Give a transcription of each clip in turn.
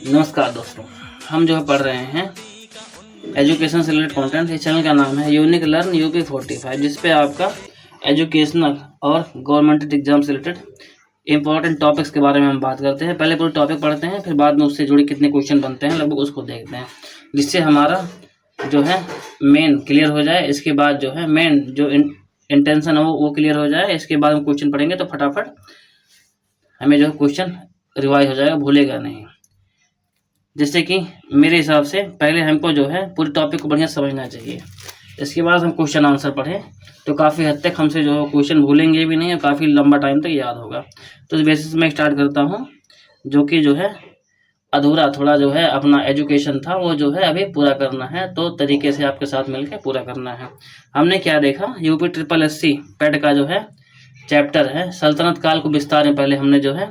नमस्कार दोस्तों, हम जो है पढ़ रहे हैं एजुकेशन से रिलेटेड कंटेंट। इस चैनल का नाम है यूनिक लर्न यूपी 45, जिस पे आपका एजुकेशनल और गवर्नमेंट एग्जाम से रिलेटेड इंपॉर्टेंट टॉपिक्स के बारे में हम बात करते हैं। पहले पूरे टॉपिक पढ़ते हैं, फिर बाद में उससे जुड़े कितने क्वेश्चन बनते हैं लगभग उसको देखते हैं, जिससे हमारा जो है मेन क्लियर हो जाए। इसके बाद जो है मेन जो इंटेंशन है वो क्लियर हो जाए। इसके बाद हम क्वेश्चन पढ़ेंगे तो फटाफट हमें जो है क्वेश्चन रिवाइज हो जाएगा, भूलेगा नहीं। जैसे कि मेरे हिसाब से पहले हमको जो है पूरे टॉपिक को बढ़िया समझना चाहिए, इसके बाद हम क्वेश्चन आंसर पढ़ें तो काफ़ी हद तक हमसे जो है क्वेश्चन भूलेंगे भी नहीं और काफ़ी लंबा टाइम तक याद होगा। तो इस बेसिस में स्टार्ट करता हूँ, जो कि जो है अधूरा थोड़ा जो है अपना एजुकेशन था वो जो है अभी पूरा करना है, तो तरीके से आपके साथ मिलकर पूरा करना है। हमने क्या देखा, यूपी SSSC पैट का जो है चैप्टर है सल्तनत काल को विस्तार में पहले हमने जो है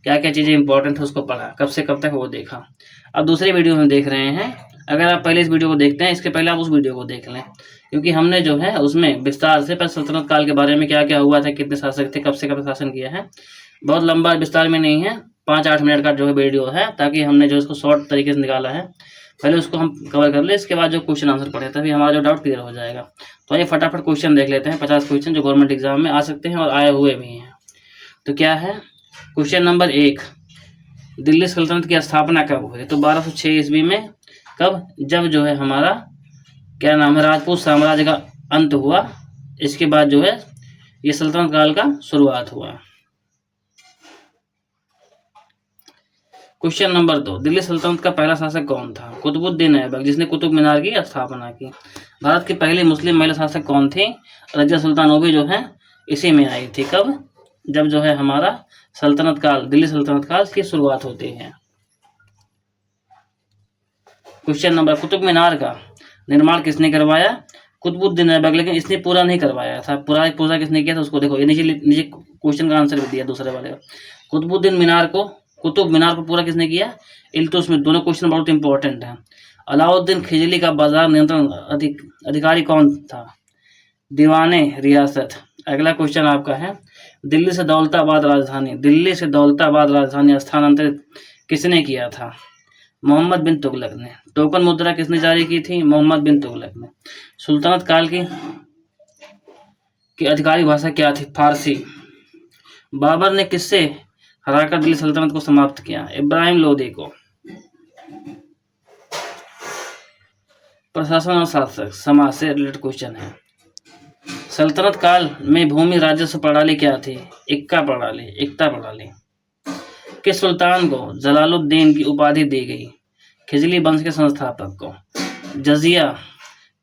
क्या क्या चीज़ें इंपॉर्टेंट है उसको पढ़ा, कब से कब तक वो देखा। अब दूसरी वीडियो हम देख रहे हैं, अगर आप पहले इस वीडियो को देखते हैं इसके पहले आप उस वीडियो को देख लें, क्योंकि हमने जो है उसमें विस्तार से पहले सल्तनत काल के बारे में क्या क्या हुआ था, कितने शासक थे, कब से कब शासन किया है। बहुत लंबा विस्तार में नहीं है, 5-8 मिनट का जो है वीडियो है, ताकि हमने जो इसको शॉर्ट तरीके से निकाला है। पहले उसको हम कवर कर ले, इसके बाद जो क्वेश्चन आंसर पढ़े तभी हमारा जो डाउट क्लियर हो जाएगा। तो आइए फटाफट क्वेश्चन देख लेते हैं, 50 क्वेश्चन जो गवर्नमेंट एग्जाम में आ सकते हैं और आए हुए भी हैं। तो क्या है क्वेश्चन नंबर 1, दिल्ली सल्तनत की स्थापना कब हुई? तो 1206 ईस्वी में। कब? जब जो है हमारा क्या नाम है राजपूत साम्राज्य का अंत हुआ, इसके बाद जो है ये सल्तनत काल का शुरुआत हुआ। क्वेश्चन नंबर 2, दिल्ली सल्तनत का पहला शासक कौन था? कुतुबुद्दीन ऐबक, जिसने कुतुब मीनार की स्थापना की। भारत की पहली मुस्लिम महिला शासक कौन थी? रजिया सुल्तान जो है इसी में आई थी। कब? जब जो है हमारा सल्तनत काल, दिल्ली सल्तनत काल की शुरुआत होती है। क्वेश्चन नंबर, कुतुब मीनार का निर्माण किसने करवाया? कुतुबुद्दीन ऐबक, लेकिन इसने पूरा नहीं करवाया था। पूरा किसने किया था उसको देखो, ये नीचे क्वेश्चन का आंसर भी दिया दूसरे वाले का। कुतुब मीनार को पूरा किसने किया? इल्तुतमिश। दोनों क्वेश्चन बहुत इंपॉर्टेंट हैं। अलाउद्दीन खिजली का बाजार नियंत्रण अधिकारी कौन था? दीवाने रियासत। अगला क्वेश्चन आपका है, दिल्ली से दौलताबाद राजधानी स्थानांतरित किसने किया था? मोहम्मद बिन तुगलक ने। टोकन मुद्रा किसने जारी की थी? मोहम्मद बिन तुगलक ने। सुल्तानत काल की आधिकारिक भाषा क्या थी? फारसी। बाबर ने किससे हराकर दिल्ली सल्तनत को समाप्त किया? इब्राहिम लोदी को। प्रशासन और शासक समाज से रिलेटेड क्वेश्चन है। सल्तनत काल में भूमि राजस्व प्रणाली क्या थी? एकता प्रणाली। किस सुल्तान को जलालुद्दीन की उपाधि दी गई? खिजली वंश के संस्थापक को। जजिया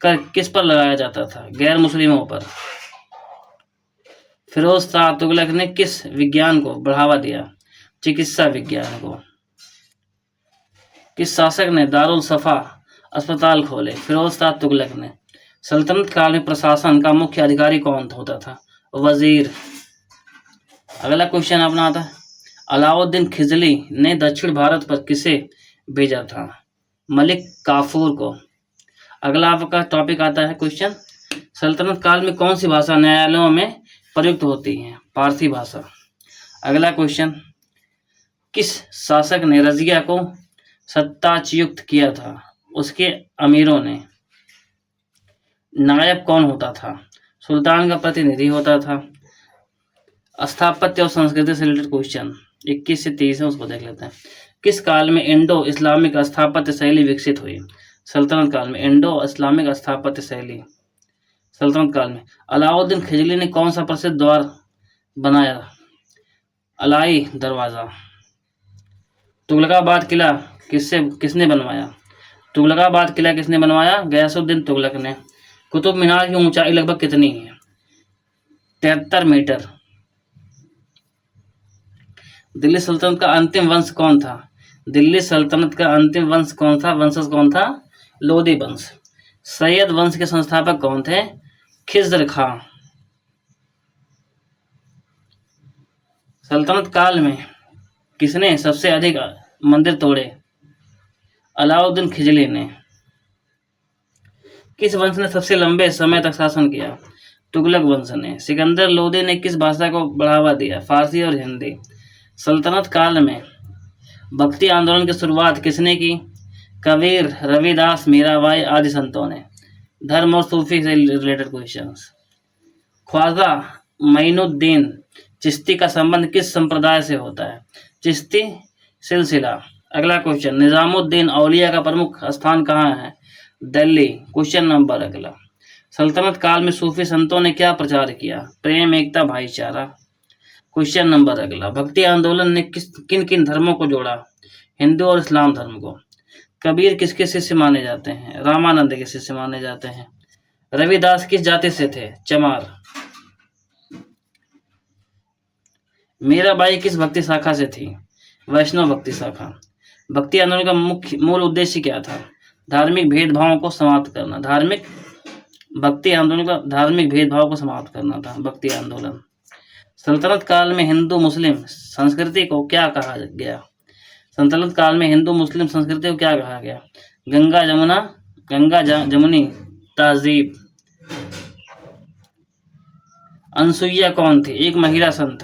कर किस पर लगाया जाता था? गैर मुस्लिमों पर। फिरोज शाह तुगलक ने किस विज्ञान को बढ़ावा दिया? चिकित्सा विज्ञान को। किस शासक ने दारुल सफा अस्पताल खोले? फिरोज शाह तुगलक ने। सल्तनत काल में प्रशासन का मुख्य अधिकारी कौन होता था? वजीर। अगला क्वेश्चन अपना आता है, अलाउद्दीन खिजली ने दक्षिण भारत पर किसे भेजा था? मलिक काफूर को। अगला आपका टॉपिक आता है क्वेश्चन, सल्तनत काल में कौन सी भाषा न्यायालयों में प्रयुक्त होती है? फारसी भाषा। अगला क्वेश्चन, किस शासक ने रजिया को सत्ताच्युत किया था? उसके अमीरों ने। नायब कौन होता था? सुल्तान का प्रतिनिधि होता था। स्थापत्य और संस्कृति से रिलेटेड क्वेश्चन 21 से 30 है, उसको देख लेते हैं। किस काल में इंडो इस्लामिक स्थापत्य शैली विकसित हुई? सल्तनत काल में। इंडो इस्लामिक स्थापत्य शैली सल्तनत काल में। अलाउद्दीन खिजली ने कौन सा प्रसिद्ध द्वार बनाया? अलाई दरवाजा। तुगलकाबाद किला किसने बनवाया? तुगलकाबाद किला किसने बनवाया? गयासुद्दीन तुगलक ने। कुतुब मीनार की ऊंचाई लगभग कितनी है? 73 मीटर। दिल्ली सल्तनत का अंतिम वंश कौन था? दिल्ली सल्तनत का अंतिम वंश कौन था? वंशज कौन था? लोदी वंश। सैयद वंश के संस्थापक कौन थे? खिज्र खां। सल्तनत काल में किसने सबसे अधिक मंदिर तोड़े? अलाउद्दीन खिजली ने। किस वंश ने सबसे लंबे समय तक शासन किया? तुगलक वंश ने। सिकंदर लोदी ने किस भाषा को बढ़ावा दिया? फारसी और हिंदी। सल्तनत काल में भक्ति आंदोलन की शुरुआत किसने की? कबीर, रविदास, मीराबाई आदि संतों ने। धर्म और सूफी से रिलेटेड क्वेश्चंस। ख्वाजा मोइनुद्दीन चिश्ती का संबंध किस संप्रदाय से होता है? चिश्ती सिलसिला। अगला क्वेश्चन, निजामुद्दीन औलिया का प्रमुख स्थान कहाँ है? दिल्ली। क्वेश्चन नंबर अगला, सल्तनत काल में सूफी संतों ने क्या प्रचार किया? प्रेम, एकता, भाईचारा। क्वेश्चन नंबर अगला, भक्ति आंदोलन ने किन किन धर्मों को जोड़ा? हिंदू और इस्लाम धर्म को। कबीर किसके शिष्य माने जाते हैं? रामानंद के शिष्य माने जाते हैं। रविदास किस जाति से थे? चमार। मीराबाई किस भक्ति शाखा से थी? वैष्णव भक्ति शाखा। भक्ति आंदोलन का मूल उद्देश्य क्या था? धार्मिक भेदभावों को समाप्त करना। भक्ति आंदोलन का धार्मिक भेदभाव को समाप्त करना था भक्ति आंदोलन। सल्तनत काल में हिंदू मुस्लिम संस्कृति को क्या कहा गया? सल्तनत काल में हिंदू मुस्लिम संस्कृति को क्या कहा गया? गंगा जमुनी तहजीब। अनसुईया कौन थी? एक महिला संत।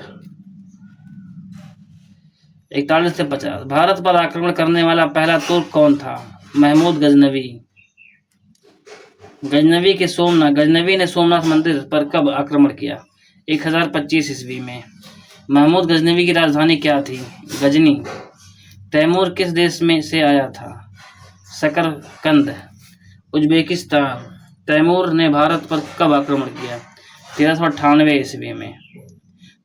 41 से 50। भारत पर आक्रमण करने वाला पहला तुर्क कौन था? महमूद गजनवी। गजनवी ने सोमनाथ मंदिर पर कब आक्रमण किया? 1025 ईस्वी में। महमूद गजनवी की राजधानी क्या थी? गजनी। तैमूर किस देश में से आया था? शकरकंद, उज्बेकिस्तान। तैमूर ने भारत पर कब आक्रमण किया? 1398 ईस्वी में।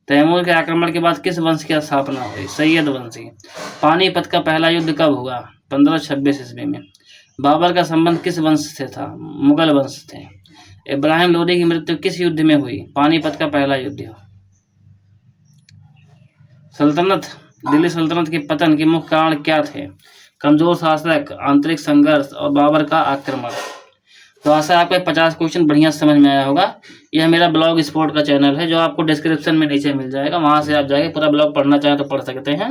तैमूर के आक्रमण के बाद किस वंश की स्थापना हुई? सैयद वंशी। पानीपत का पहला युद्ध कब हुआ? 1526 ईस्वी में। बाबर का संबंध किस वंश से था? मुगल वंश थे। इब्राहिम लोदी की मृत्यु किस युद्ध में हुई? पानीपत का पहला युद्ध। दिल्ली सल्तनत के पतन के मुख्य कारण क्या थे? कमजोर शासक, आंतरिक संघर्ष और बाबर का आक्रमण। तो आशा आपको 50 क्वेश्चन बढ़िया समझ में आया होगा। यह मेरा ब्लॉग स्पॉट का चैनल है जो आपको डिस्क्रिप्शन में नीचे मिल जाएगा, वहां से आप जाके पूरा ब्लॉग पढ़ना चाहें तो पढ़ सकते हैं।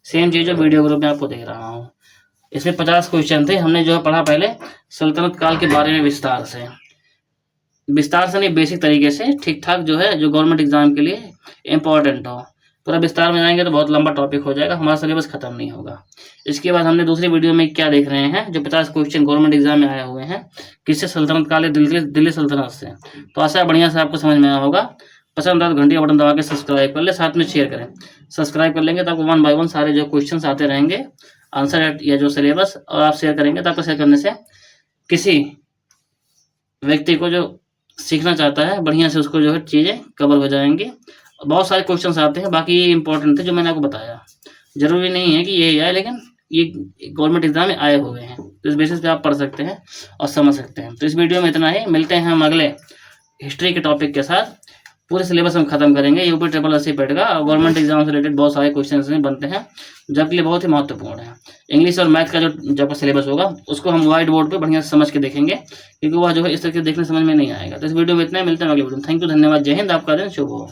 सेम चीज जो वीडियो ग्रुप में आपको दे रहा हूँ। इसमें 50 क्वेश्चन थे। हमने जो है पढ़ा पहले सल्तनत काल के बारे में विस्तार से नहीं, बेसिक तरीके से, ठीक ठाक, जो है जो गवर्नमेंट एग्जाम के लिए इम्पोर्टेंट हो। पूरा विस्तार में जाएंगे तो बहुत लंबा टॉपिक हो जाएगा, हमारा सिलेबस खत्म नहीं होगा। इसके बाद हमने दूसरी वीडियो में क्या देख रहे हैं, जो 50 क्वेश्चन गवर्नमेंट एग्जाम में आए हुए हैं, किससे? सल्तनत काल, दिल्ली सल्तनत से। तो आशा बढ़िया से आपको समझ में आया होगा। पसंद आया तो घंटी का बटन दबा के सब्सक्राइब कर ले, साथ में शेयर करें। सब्सक्राइब कर लेंगे तो आपको 1 बाय 1 सारे जो क्वेश्चन आते रहेंगे, आंसर या जो सिलेबस, और आप शेयर करेंगे तो आपको शेयर करने से किसी व्यक्ति को जो सीखना चाहता है बढ़िया से उसको जो है चीज़ें कवर हो जाएंगी। बहुत सारे क्वेश्चंस आते हैं, बाकी ये इंपॉर्टेंट थे जो मैंने आपको बताया। जरूरी नहीं है कि ये आए, लेकिन ये गवर्नमेंट एग्जाम में आए हुए हैं, तो इस बेसिस पे आप पढ़ सकते हैं और समझ सकते हैं। तो इस वीडियो में इतना ही। मिलते हैं हम अगले हिस्ट्री के टॉपिक के साथ। पूरे सिलेबस हम खत्म करेंगे यूपी ट्रिपल एससी पेड का। गवर्नमेंट एग्जाम से रिलेटेड बहुत सारे क्वेश्चन बनते हैं जो आपके लिए बहुत ही महत्वपूर्ण है। इंग्लिश और मैथ का जो सिलेबस होगा उसको हम व्हाइट बोर्ड पे बढ़िया से समझ के देखेंगे, क्योंकि वह जो है इस तरह के देखने समझ में नहीं आएगा। तो इस वीडियो में इतना ही। मिलते हैं अगले वीडियो में। थैंक यू, धन्यवाद, जय हिंद। आपका दिन शुभ हो।